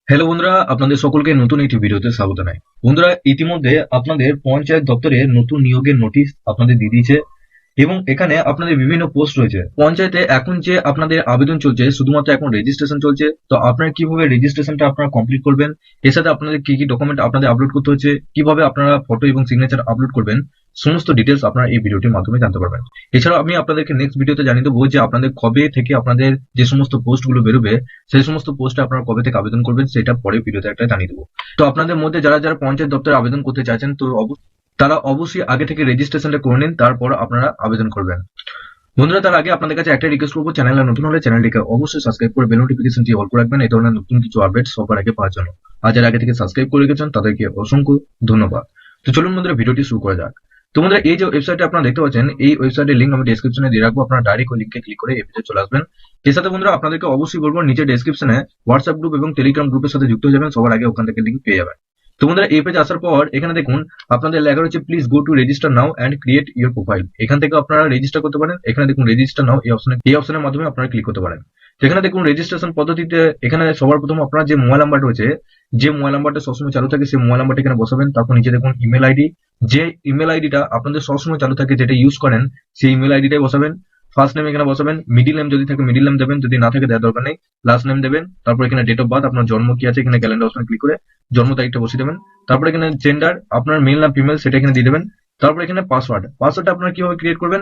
Hello বন্ধুরা, আপনাদের সকলকে নতুন একটি ভিডিওতে স্বাগত জানাই। বন্ধুরা, ইতিমধ্যে আপনাদের পঞ্চায়েত দপ্তরে নতুন নিয়োগের নোটিশ আপনাদের দিয়ে দিয়েছে এবং এখানে আপনাদের বিভিন্ন পোস্ট রয়েছে। পঞ্চায়েতে এখন যে আপনাদের আবেদন চলছে, শুধুমাত্র এখন রেজিস্ট্রেশন চলছে। তো আপনারা কিভাবে রেজিস্ট্রেশনটা আপনারা কমপ্লিট করবেন, এর সাথে আপনাদের কি কি ডকুমেন্ট আপনাদের আপলোড করতে হচ্ছে, কিভাবে আপনারা ফটো এবং সিগনেচার আপলোড করবেন, সমস্ত ডিটেলস আপনারা এই ভিডিওটির মাধ্যমে জানতে পারবেন। এছাড়াও আমি আপনাদেরকে নেক্সট ভিডিওতে জানিয়ে দেবো যে আপনাদের কবে থেকে আপনাদের যে সমস্ত পোস্টগুলো বেরোবে, সেই সমস্ত পোস্টে আপনারা কবে থেকে আবেদন করবেন সেটা পরের ভিডিওতে একটা জানিয়ে দেবো। তো আপনাদের মধ্যে যারা যারা পঞ্চায়েত দপ্তরে আবেদন করতে চাইছেন, তো তারা অবশ্যই আগে থেকে রেজিস্ট্রেশনটা করে নিন, তারপর আপনারা আবেদন করবেন। বন্ধুরা, তার আগে আপনাদের কাছে একটা রিকোয়েস্ট করবো, চ্যানেলে নতুন হলে চ্যানেলটিকে অবশ্যই সাবস্ক্রাইব করে বেল নোটিফিকেশনটি অল করে রাখবেন এই ধরনের নতুন কিছু আপডেট সবার আগে পাওয়ার জন্য। আর যারা আগে থেকে সাবস্ক্রাইব করে রেখেছেন তাদেরকে অসংখ্য ধন্যবাদ। তো চলুন বন্ধুরা, ভিডিওটি শুরু করা যাক। তো বন্ধুরা, এই যে ওয়েবসাইটে আপনারা দেখতে পাচ্ছেন, এই ওয়েবসাইটের লিঙ্ক আমি ডেসক্রিপশনে দিয়ে রাখবো। আপনারা ডাইরেক্ট ওই লিঙ্কে ক্লিক করে এই পেজে চলে আসবেন। এর সাথে বন্ধুরা আপনাদেরকে অবশ্যই বলবো, নিচে ডেসক্রিপশনে হোয়াটসঅ্যাপ গ্রুপ এবং টেলিগ্রাম গ্রুপের সাথে যুক্ত হয়ে যাবেন, সবার আগে ওখান থেকে লিঙ্ক পেয়ে যাবেন। তো বন্ধুরা, এই পেজে আসার পর এখানে দেখুন আপনাদের লেখা রয়েছে please go to register now and create your profile. এখান থেকে আপনারা রেজিস্টার করতে পারেন। এখানে দেখুন রেজিস্টার নাও, এই অপশনের মাধ্যমে আপনারা ক্লিক করতে পারেন। যেখানে দেখুন রেজিস্ট্রেশন পদ্ধতিতে এখানে সবার প্রথম আপনার যে মোবাইল নাম্বার রয়েছে, যে মোবাইল নাম্বারটা সবসময় চালু থাকে সেই মোবাইল নাম্বারটা এখানে বসাবেন। তারপর নিচে দেখুন ইমেল আইডি, যে ইমেল আইডিটা আপনাদের সবসময় চালু থাকে, যেটা ইউজ করেন, সেই ইমেল আইডিটাই বসাবেন। ফার্স্ট নেম এখানে বসাবেন, মিডিল নেম যদি থাকে মিডিল নেম দেবেন, যদি না থাকে দেওয়ার দরকার নেই। লাস্ট নেম দেবেন, তারপর এখানে ডেট অফ বার্থ, আপনার জন্ম কি আছে এখানে ক্যালেন্ডার অপশনে ক্লিক করে জন্ম তারিখটা বসিয়ে দেবেন। তারপর এখানে জেন্ডার, আপনার মেল না ফিমেল সেটা এখানে দিয়ে দেবেন। তারপর এখানে পাসওয়ার্ডটা আপনারা কিভাবে ক্রিয়েট করবেন,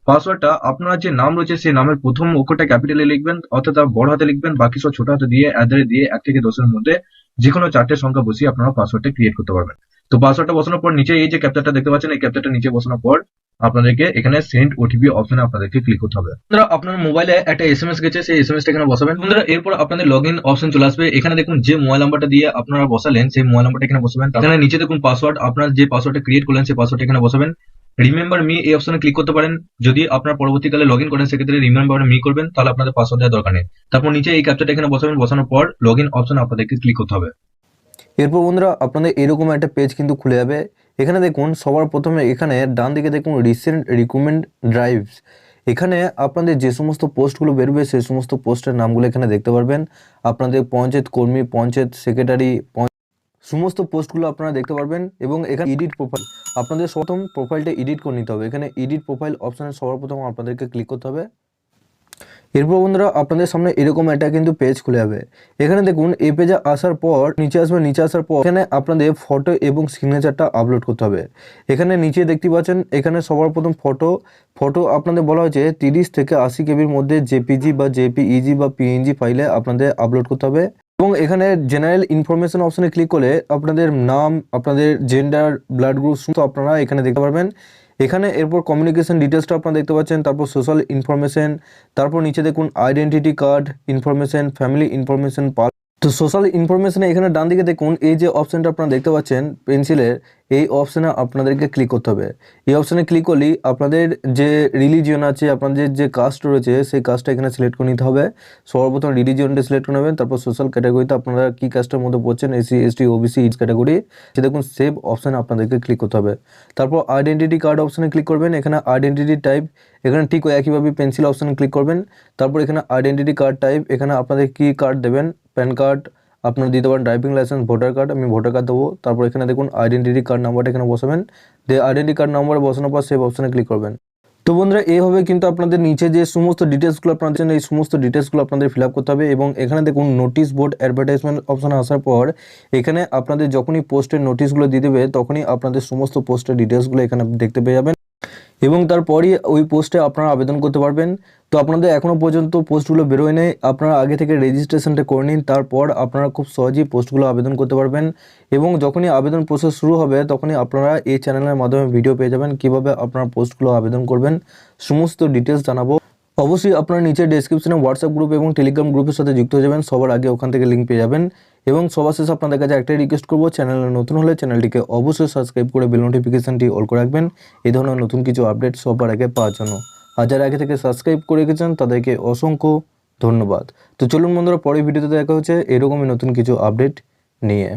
পাসওয়ার্ডটা আপনার যে নাম রয়েছে সেই নামের প্রথম অক্ষরটা ক্যাপিটালে লিখবেন, অর্থাৎ বড় হাতে লিখবেন, বাকি সব ছোট হাতে দিয়ে দিয়ে 1 থেকে 10 এর মধ্যে যে কোনো 4টে সংখ্যা বসিয়ে আপনারা পাসওয়ার্ডটা ক্রিয়েট করতে পারবেন। তো পাসওয়ার্ডটা বসানোর পর নিচে এই যে ক্যাপচারটা দেখতে পাচ্ছেন, এই ক্যাপচারটা নিচে বসানোর পর আপনাদেরকে এখানে সেন্ড ওটিপি অপশনে আপনাদেরকে ক্লিক করতে হবে। বন্ধুরা, আপনার মোবাইলে একটা এসএমএস গেছে, সেই এসএমএসটা এখানে বসাবেন। বন্ধুরা, এরপর আপনাদের লগইন অপশন চলে আসবে। এখানে দেখুন যে মোবাইল নাম্বারটা দিয়ে আপনারা বসালেন সেই মোবাইল নাম্বারটা এখানে বসাবেন। এখানে নিচে দেখুন পাসওয়ার্ড, আপনার যে পাসওয়ার্ডটা ক্রিয়েট করলেন সেই পাসওয়ার্ডটা এখানে বসাবেন। রিমেম্বার মি এই অপশনে ক্লিক করতে পারেন। যদি আপনার পরবর্তীকালে লগইন করেন সেক্ষেত্রে রিমেম্বার মি করবেন, তাহলে আপনাদের পাসওয়ার্ড দেওয়ার দরকার নেই। তারপর নিচে এই ক্যাপচারটা এখানে বসাবেন, বসানোর পর লগইন অপশনে আপনাদেরকে ক্লিক করতে হবে। এরপর বন্ধুরা আপনাদের এরকম একটা পেজ কিন্তু খুলে যাবে। এখানে দেখুন সবার প্রথমে এখানে ডান দিকে দেখুন রিসেন্ট রিক্রুটমেন্ট ড্রাইভস। এখানে আপনাদের যে সমস্ত পোস্টগুলো বেরোবে সেই সমস্ত পোস্টের নামগুলো এখানে দেখতে পারবেন। আপনাদের পঞ্চায়েত কর্মী, পঞ্চায়েত সেক্রেটারি, সমস্ত পোস্টগুলো আপনারা দেখতে পারবেন। এবং এখানে এডিট প্রোফাইল, আপনাদের প্রথম প্রোফাইলটা এডিট করে নিতে হবে। এখানে এডিট প্রোফাইল অপশানে সবার প্রথম আপনাদেরকে ক্লিক করতে হবে। এরপর বন্ধুরা আপনাদের সামনে এরকম একটা কিন্তু পেজ খুলে যাবে। এখানে দেখুন এই পেজে আসার পর নিচে আসবে, নিচে আসার পর এখানে আপনাদের ফটো এবং সিগনেচারটা আপলোড করতে হবে। এখানে নিচে দেখতে পাচ্ছেন, এখানে সবার প্রথম ফটো আপনাদের বলা হয়েছে 30 থেকে 80 কেবির মধ্যে জেপিজি বা জেপিইজি বা পিএনজি ফাইলে আপনাদের আপলোড করতে হবে। এবং এখানে জেনারেল ইনফরমেশন অপশনে ক্লিক করলে আপনাদের নাম, আপনাদের জেন্ডার, ব্লাড গ্রুপ সমস্ত আপনারা এখানে দেখতে পারবেন। এখানে এরপর কমিউনিকেশন ডিটেলসটা আপনারা দেখতে পাচ্ছেন, তারপর সোশ্যাল ইনফরমেশন, তারপর নিচে দেখুন identity card information, family information. তো সোশ্যাল ইনফরমেশনে এখানে ডান দিকে দেখুন এই যে অপশানটা আপনারা দেখতে পাচ্ছেন পেন্সিলের, এই অপশানে আপনাদেরকে ক্লিক করতে হবে। এই অপশানে ক্লিক করলেই আপনাদের যে রিলিজিয়ন আছে, আপনাদের যে কাস্ট রয়েছে সেই কাস্টটা এখানে সিলেক্ট করে নিতে হবে। সর্বপ্রথম রিলিজিয়নটা সিলেক্ট করে নেবেন, তারপর সোশ্যাল ক্যাটাগরিতে আপনারা কী কাস্টের মধ্যে পড়ছেন, SC, ST, OBC, each category, সে দেখুন সেভ অপশানে আপনাদেরকে ক্লিক করতে হবে। তারপর আইডেন্টিটি কার্ড অপশানে ক্লিক করবেন। এখানে আইডেন্টিটি টাইপ, এখানে ঠিক একইভাবে পেন্সিল অপশানে ক্লিক করবেন। তারপর এখানে আইডেন্টিটি কার্ড টাইপ, এখানে আপনাদের কী কার্ড দেবেন, প্যান কার্ড আপনারা দিতে পারেন, ড্রাইভিং লাইসেন্স, ভোটার কার্ড, আমি ভোটার কার্ড দেবো। তারপর এখানে দেখুন আইডেন্টিটি কার্ড নাম্বারটা এখানে বসাবেন। দিয়ে আইডেন্টি কার্ড নাম্বার বসানোর পর সেভ অপশানে ক্লিক করবেন। তো বন্ধুরা, এইভাবে কিন্তু আপনাদের নিচে যে সমস্ত ডিটেলসগুলো আপনাদের এই সমস্ত ডিটেলসগুলো আপনাদের ফিল আপ করতে হবে। এবং এখানে দেখুন নোটিশ বোর্ড অ্যাডভার্টাইজমেন্ট অপশানে আসার পর এখানে আপনাদের যখনই পোস্টের নোটিশগুলো দিয়ে দেবে তখনই আপনাদের সমস্ত পোস্টের ডিটেলসগুলো এখানে দেখতে পেয়ে যাবেন এবং তারপরই ওই পোস্টে আপনারা আবেদন করতে পারবেন। তো আপনাদের এখনও পর্যন্ত পোস্টগুলো বেরোয় নেই, আপনারা আগে থেকে রেজিস্ট্রেশনটা করে নিন, তারপর আপনারা খুব সহজেই পোস্টগুলো আবেদন করতে পারবেন। এবং যখনই আবেদন প্রসেস শুরু হবে তখনই আপনারা এই চ্যানেলের মাধ্যমে ভিডিও পেয়ে যাবেন কীভাবে আপনারা পোস্টগুলো আবেদন করবেন, সমস্ত ডিটেলস জানাবো। অবশ্যই আপনারা নিচে ডেসক্রিপশনে হোয়াটসঅ্যাপ গ্রুপ এবং টেলিগ্রাম গ্রুপের সাথে যুক্ত হয়ে যাবেন, সবার আগে ওখান থেকে লিঙ্ক পেয়ে যাবেন। এবং সবার শেষে আপনাদের কাছে একটাই রিকোয়েস্ট করবো, চ্যানেলে নতুন হলে চ্যানেলটিকে অবশ্যই সাবস্ক্রাইব করে বেল নোটিফিকেশনটি অল করে রাখবেন এই ধরনের নতুন কিছু আপডেট সবার আগে পাওয়ার জন্য। আর যারা আগে থেকে সাবস্ক্রাইব করে রেখেছেন তাদেরকে অসংখ্য ধন্যবাদ। তো চলুন বন্ধুরা, পরের ভিডিওতে দেখা হচ্ছে এরকমই নতুন কিছু আপডেট নিয়ে।